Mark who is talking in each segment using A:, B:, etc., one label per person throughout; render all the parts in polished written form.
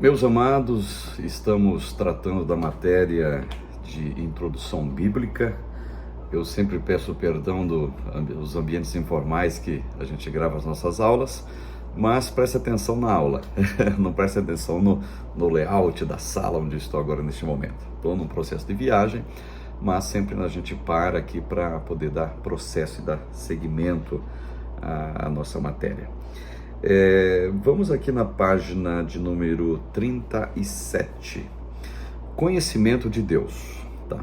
A: Meus amados, estamos tratando da matéria de introdução bíblica. Eu sempre peço perdão dos ambientes informais que a gente grava as nossas aulas, mas preste atenção na aula, não preste atenção no layout da sala onde estou agora neste momento. Estou num processo de viagem, mas sempre a gente para aqui para poder dar processo e dar seguimento à nossa matéria. Vamos aqui na página de número 37, conhecimento de Deus, tá?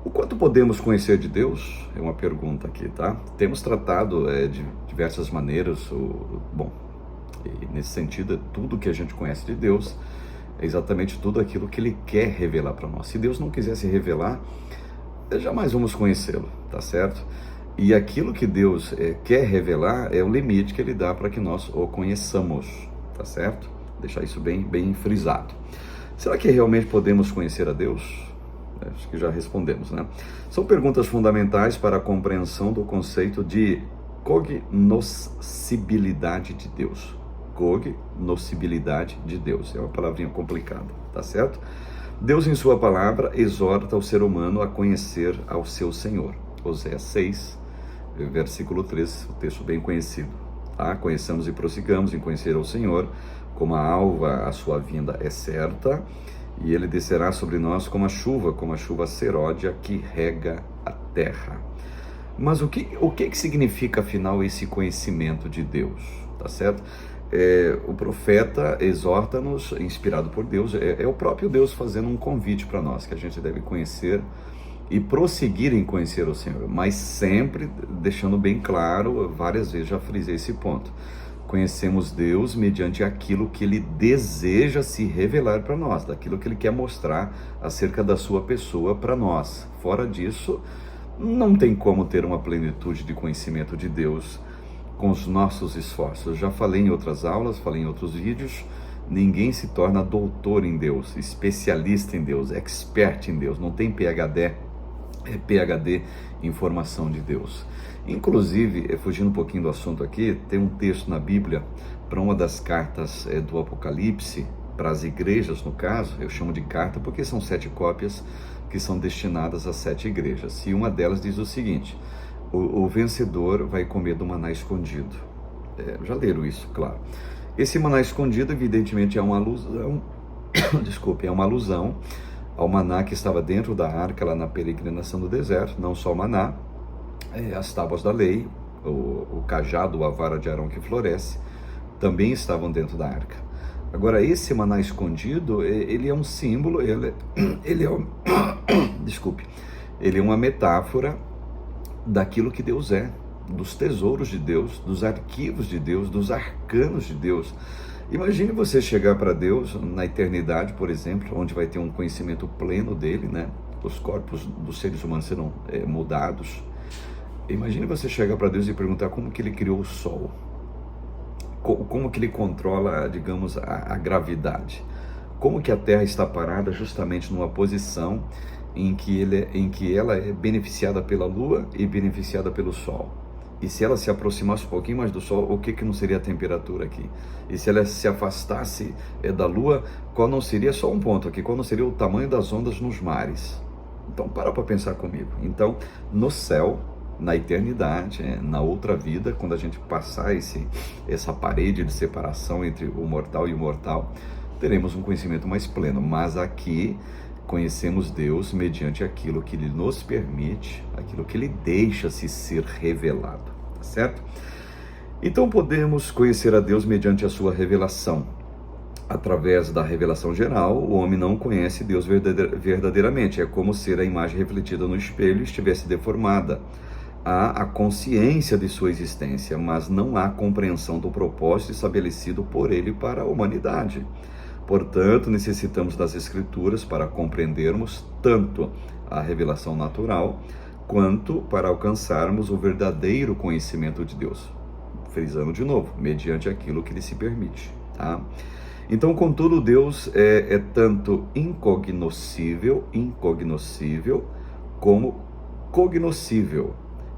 A: O quanto podemos conhecer de Deus? É uma pergunta aqui, tá? Temos tratado de diversas maneiras, e nesse sentido, tudo que a gente conhece de Deus é exatamente tudo aquilo que Ele quer revelar para nós. Se Deus não quisesse revelar, jamais vamos conhecê-lo, tá certo? E aquilo que Deus quer revelar é o limite que Ele dá para que nós o conheçamos, tá certo? Deixar isso bem frisado. Será que realmente podemos conhecer a Deus? Acho que já respondemos, né? São perguntas fundamentais para a compreensão do conceito de cognoscibilidade de Deus. Cognoscibilidade de Deus, é uma palavrinha complicada, tá certo? Deus, em sua palavra, exorta o ser humano a conhecer ao seu Senhor. Oséias 6, versículo 3, o texto bem conhecido, tá? Conheçamos e prossigamos em conhecer ao Senhor, como a alva a sua vinda é certa, e Ele descerá sobre nós como a chuva seródia que rega a terra. Mas o que significa, afinal, esse conhecimento de Deus, tá certo? O profeta exorta-nos, inspirado por Deus, é o próprio Deus fazendo um convite para nós, que a gente deve conhecer e prosseguir em conhecer o Senhor, mas sempre deixando bem claro, várias vezes já frisei esse ponto, conhecemos Deus mediante aquilo que Ele deseja se revelar para nós, daquilo que Ele quer mostrar acerca da sua pessoa para nós. Fora disso, não tem como ter uma plenitude de conhecimento de Deus com os nossos esforços. Eu já falei em outras aulas, falei em outros vídeos, ninguém se torna doutor em Deus, especialista em Deus, expert em Deus, não tem PhD em formação de Deus. Inclusive, fugindo um pouquinho do assunto aqui, tem um texto na Bíblia, para uma das cartas do Apocalipse, para as igrejas no caso, eu chamo de carta porque são 7 cópias que são destinadas a 7 igrejas, e uma delas diz o seguinte: o vencedor vai comer do maná escondido. Já leram isso, claro. Esse maná escondido, evidentemente, é uma alusão, é uma alusão ao maná que estava dentro da arca, lá na peregrinação do deserto. Não só o maná, as tábuas da lei, o cajado, a vara de Arão que floresce, também estavam dentro da arca. Agora, esse maná escondido, ele é um símbolo, ele é uma metáfora daquilo que Deus é, dos tesouros de Deus, dos arquivos de Deus, dos arcanos de Deus. Imagine você chegar para Deus na eternidade, por exemplo, onde vai ter um conhecimento pleno dele, né? Os corpos dos seres humanos serão mudados. Imagine você chegar para Deus e perguntar como que Ele criou o Sol, como que Ele controla, digamos, a gravidade, como que a Terra está parada justamente numa posição em que ela é beneficiada pela Lua e beneficiada pelo Sol. E se ela se aproximasse um pouquinho mais do Sol, o que não seria a temperatura aqui? E se ela se afastasse da Lua, qual não seria, só um ponto aqui, qual não seria o tamanho das ondas nos mares? Então, para pensar comigo. Então, no céu, na eternidade, na outra vida, quando a gente passar essa parede de separação entre o mortal e o imortal, teremos um conhecimento mais pleno. Mas aqui, conhecemos Deus mediante aquilo que Ele nos permite, aquilo que Ele deixa-se ser revelado, tá certo? Então podemos conhecer a Deus mediante a sua revelação. Através da revelação geral, o homem não conhece Deus verdadeiramente. É como se a imagem refletida no espelho estivesse deformada. Há a consciência de sua existência, mas não há compreensão do propósito estabelecido por Ele para a humanidade. Portanto, necessitamos das Escrituras para compreendermos tanto a revelação natural, quanto para alcançarmos o verdadeiro conhecimento de Deus. Frisando de novo, mediante aquilo que Ele se permite, tá? Então, contudo, Deus é tanto incognoscível como cognoscível.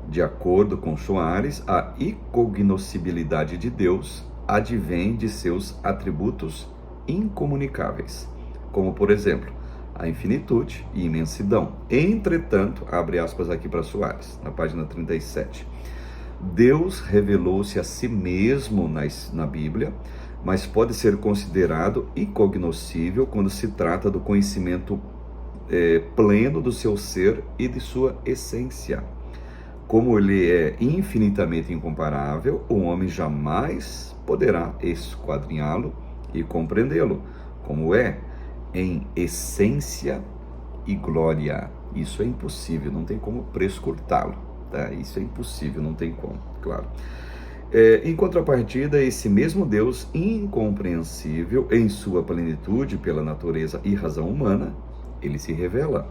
A: De acordo com Soares, a incognoscibilidade de Deus advém de seus atributos incomunicáveis, como por exemplo, a infinitude e imensidão. Entretanto, abre aspas aqui para Soares, na página 37. Deus revelou-se a si mesmo na Bíblia, mas pode ser considerado incognoscível quando se trata do conhecimento pleno do seu ser e de sua essência. Como ele é infinitamente incomparável, o homem jamais poderá esquadrinhá-lo e compreendê-lo, como é em essência e glória. Isso é impossível, não tem como prescrutá-lo, tá? Isso é impossível, não tem como, claro. Em contrapartida, esse mesmo Deus incompreensível em sua plenitude pela natureza e razão humana, ele se revela.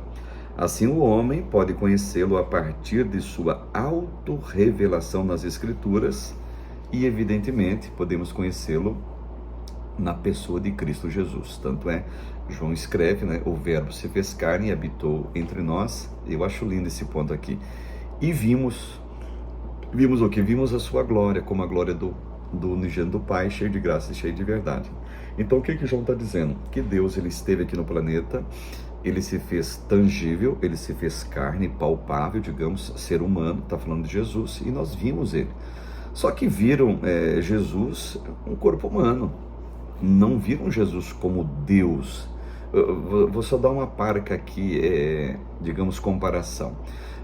A: Assim, o homem pode conhecê-lo a partir de sua autorrevelação nas Escrituras e, evidentemente, podemos conhecê-lo na pessoa de Cristo Jesus. Tanto é, João escreve, né, o verbo se fez carne e habitou entre nós. Eu acho lindo esse ponto aqui. E vimos o que? Vimos a sua glória, como a glória do unigênito do Pai, cheio de graça e cheio de verdade. Então, o que João está dizendo? Que Deus, ele esteve aqui no planeta, ele se fez tangível, ele se fez carne, palpável, digamos, ser humano, está falando de Jesus, e nós vimos ele. Só que viram Jesus, um corpo humano, não viram Jesus como Deus. Vou só dar uma parca aqui, digamos, comparação.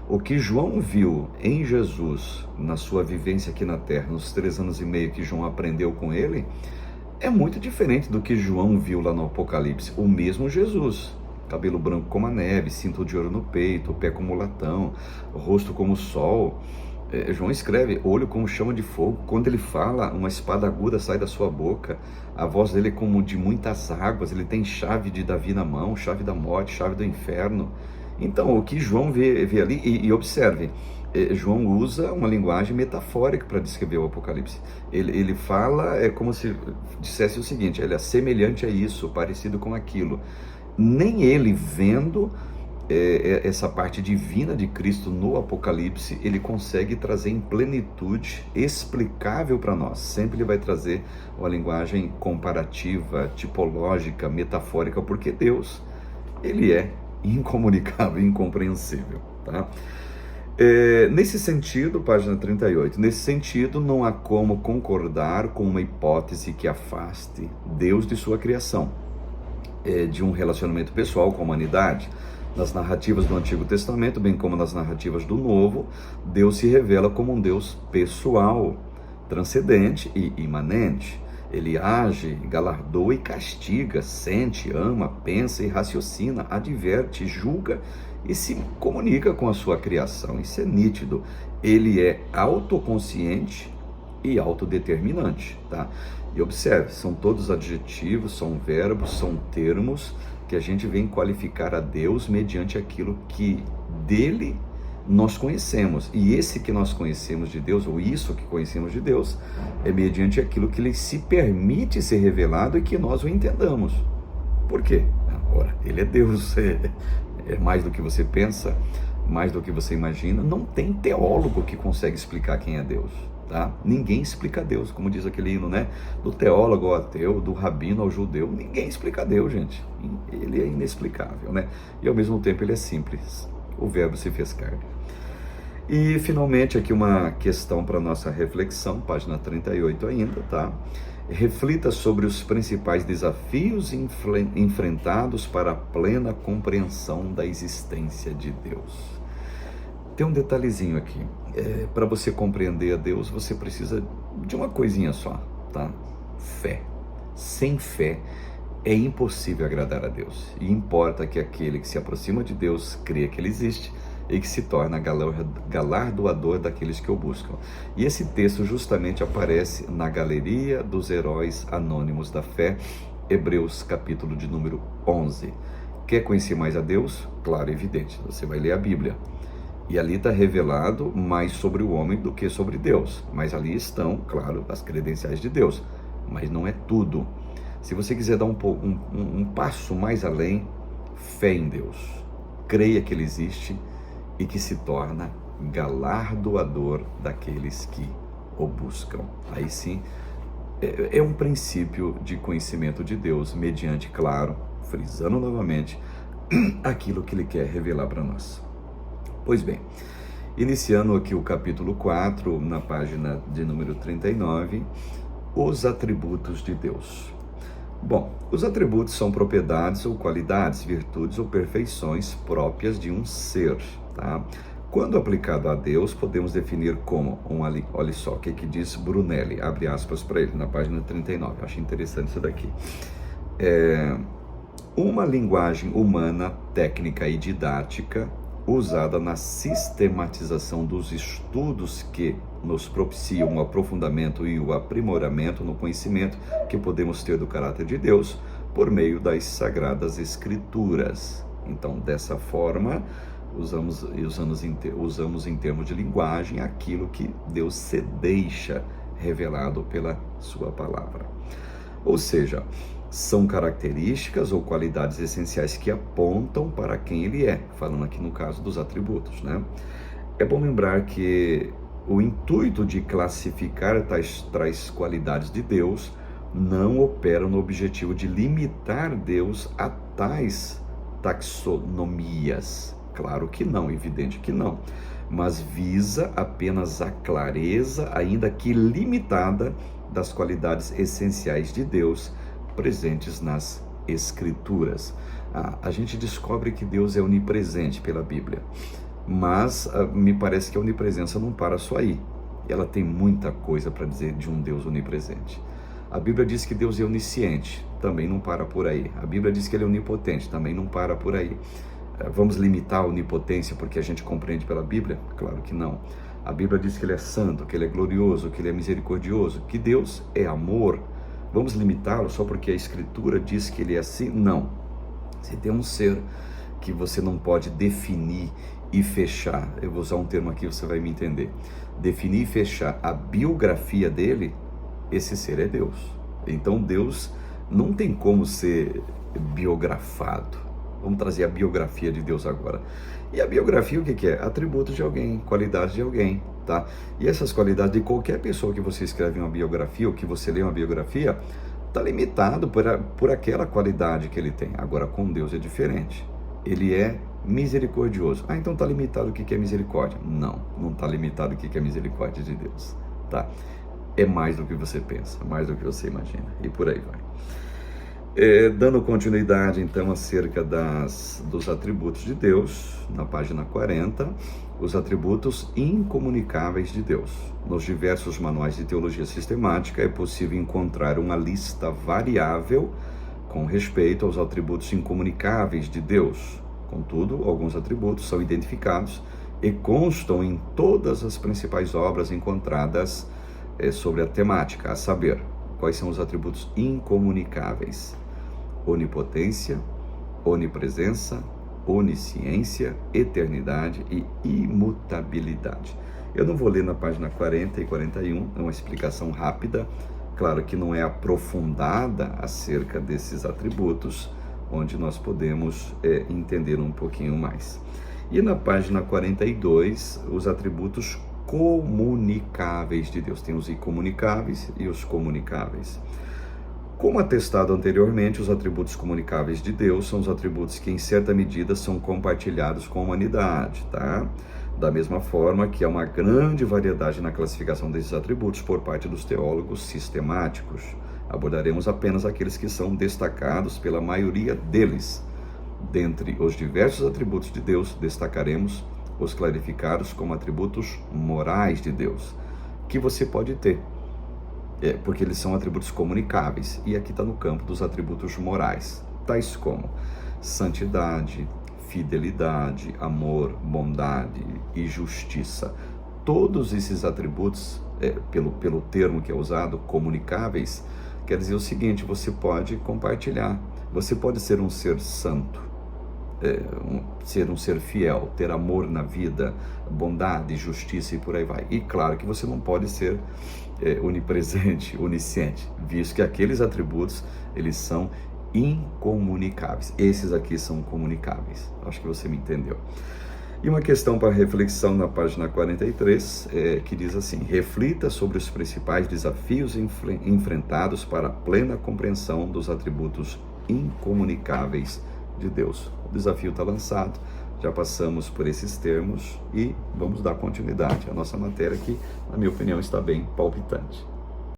A: O que João viu em Jesus, na sua vivência aqui na Terra, nos 3 anos e meio que João aprendeu com ele, é muito diferente do que João viu lá no Apocalipse. O mesmo Jesus, cabelo branco como a neve, cinto de ouro no peito, pé como latão, rosto como o sol. João escreve, olho como chama de fogo. Quando ele fala, uma espada aguda sai da sua boca. A voz dele é como de muitas águas. Ele tem chave de Davi na mão, chave da morte, chave do inferno. Então, o que João vê ali, e observe, João usa uma linguagem metafórica para descrever o Apocalipse. Ele fala, é como se dissesse o seguinte, ele é semelhante a isso, parecido com aquilo. Nem ele vendo essa parte divina de Cristo no Apocalipse, ele consegue trazer em plenitude, explicável para nós. Sempre ele vai trazer uma linguagem comparativa, tipológica, metafórica, porque Deus, ele é incomunicável, incompreensível, tá? Nesse sentido, página 38, nesse sentido, não há como concordar com uma hipótese que afaste Deus de sua criação, de um relacionamento pessoal com a humanidade. Nas narrativas do Antigo Testamento, bem como nas narrativas do Novo, Deus se revela como um Deus pessoal, transcendente e imanente. Ele age, galardoa e castiga, sente, ama, pensa e raciocina, adverte, julga e se comunica com a sua criação. Isso é nítido. Ele é autoconsciente e autodeterminante, tá? E observe, são todos adjetivos, são verbos, são termos que a gente vem qualificar a Deus mediante aquilo que dele nós conhecemos. E esse que nós conhecemos de Deus, ou isso que conhecemos de Deus, é mediante aquilo que ele se permite ser revelado e que nós o entendamos. Por quê? Ora, ele é Deus, é mais do que você pensa, mais do que você imagina. Não tem teólogo que consegue explicar quem é Deus, tá? Ninguém explica Deus, como diz aquele hino, né? Do teólogo ao ateu, do rabino ao judeu, ninguém explica Deus, gente. Ele é inexplicável, né? E ao mesmo tempo ele é simples. O verbo se fez carne. E finalmente aqui uma questão para nossa reflexão, página 38 ainda, tá? Reflita sobre os principais desafios enfrentados para a plena compreensão da existência de Deus. Tem um detalhezinho aqui. Para você compreender a Deus, você precisa de uma coisinha só, tá? Fé. Sem fé é impossível agradar a Deus. E importa que aquele que se aproxima de Deus creia que Ele existe e que se torna galardoador daqueles que o buscam. E esse texto justamente aparece na galeria dos heróis anônimos da fé, Hebreus capítulo de número 11. Quer conhecer mais a Deus? Claro, evidente, você vai ler a Bíblia. E ali está revelado mais sobre o homem do que sobre Deus. Mas ali estão, claro, as credenciais de Deus. Mas não é tudo. Se você quiser dar um passo mais além, fé em Deus. Creia que Ele existe e que se torna galardoador daqueles que o buscam. Aí sim, é um princípio de conhecimento de Deus, mediante, claro, frisando novamente, aquilo que Ele quer revelar para nós. Pois bem, iniciando aqui o capítulo 4, na página de número 39, os atributos de Deus. Bom, os atributos são propriedades ou qualidades, virtudes ou perfeições próprias de um ser, tá? Quando aplicado a Deus, podemos definir como, olha só o que diz Brunelli, abre aspas para ele, na página 39, eu acho interessante isso daqui. Uma linguagem humana, técnica e didática, usada na sistematização dos estudos que nos propiciam o aprofundamento e o aprimoramento no conhecimento que podemos ter do caráter de Deus por meio das Sagradas Escrituras. Então, dessa forma, usamos em termos de linguagem aquilo que Deus se deixa revelado pela sua palavra. Ou seja, são características ou qualidades essenciais que apontam para quem Ele é, falando aqui no caso dos atributos, né? É bom lembrar que o intuito de classificar tais qualidades de Deus não opera no objetivo de limitar Deus a tais taxonomias. Claro que não, evidente que não, mas visa apenas a clareza, ainda que limitada, das qualidades essenciais de Deus presentes nas Escrituras. A gente descobre que Deus é onipresente pela Bíblia, mas me parece que a onipresença não para só aí. Ela tem muita coisa para dizer de um Deus onipresente. A Bíblia diz que Deus é onisciente, também não para por aí. A Bíblia diz que Ele é onipotente, também não para por aí. Vamos limitar a onipotência porque a gente compreende pela Bíblia? Claro que não. A Bíblia diz que Ele é santo, que Ele é glorioso, que Ele é misericordioso, que Deus é amor. Vamos limitá-lo só porque a Escritura diz que Ele é assim? Não. Se tem um ser que você não pode definir e fechar, eu vou usar um termo aqui, você vai me entender. Definir e fechar a biografia dele, esse ser é Deus. Então Deus não tem como ser biografado. Vamos trazer a biografia de Deus agora. E a biografia o que é? Atributos de alguém, qualidades de alguém, tá? E essas qualidades de qualquer pessoa que você escreve uma biografia, ou que você lê uma biografia, está limitado por aquela qualidade que ele tem. Agora, com Deus é diferente. Ele é misericordioso. Então está limitado o que é misericórdia? Não está limitado o que é misericórdia de Deus, tá? É mais do que você pensa, mais do que você imagina, e por aí vai. Dando continuidade então acerca dos atributos de Deus, na página 40, os atributos incomunicáveis de Deus. Nos diversos manuais de teologia sistemática é possível encontrar uma lista variável com respeito aos atributos incomunicáveis de Deus. Contudo, alguns atributos são identificados e constam em todas as principais obras encontradas sobre a temática, a saber, quais são os atributos incomunicáveis: onipotência, onipresença, onisciência, eternidade e imutabilidade. Eu não vou ler na página 40 e 41, é uma explicação rápida, claro que não é aprofundada acerca desses atributos, onde nós podemos entender um pouquinho mais. E na página 42, os atributos comunicáveis de Deus. Tem os incomunicáveis e os comunicáveis. Como atestado anteriormente, os atributos comunicáveis de Deus são os atributos que, em certa medida, são compartilhados com a humanidade, tá? Da mesma forma que há uma grande variedade na classificação desses atributos por parte dos teólogos sistemáticos. Abordaremos apenas aqueles que são destacados pela maioria deles. Dentre os diversos atributos de Deus, destacaremos os clarificados como atributos morais de Deus, que você pode ter, porque eles são atributos comunicáveis, e aqui está no campo dos atributos morais, tais como santidade, fidelidade, amor, bondade e justiça. Todos esses atributos, pelo termo que é usado, comunicáveis, quer dizer o seguinte: você pode compartilhar, você pode ser um ser santo, ser um ser fiel, ter amor na vida, bondade, justiça e por aí vai. E claro que você não pode ser onipresente, onisciente, visto que aqueles atributos, eles são incomunicáveis. Esses aqui são comunicáveis. Acho que você me entendeu. E uma questão para reflexão na página 43, que diz assim: reflita sobre os principais desafios enfrentados para a plena compreensão dos atributos incomunicáveis de Deus. O desafio está lançado, já passamos por esses termos e vamos dar continuidade à nossa matéria que, na minha opinião, está bem palpitante.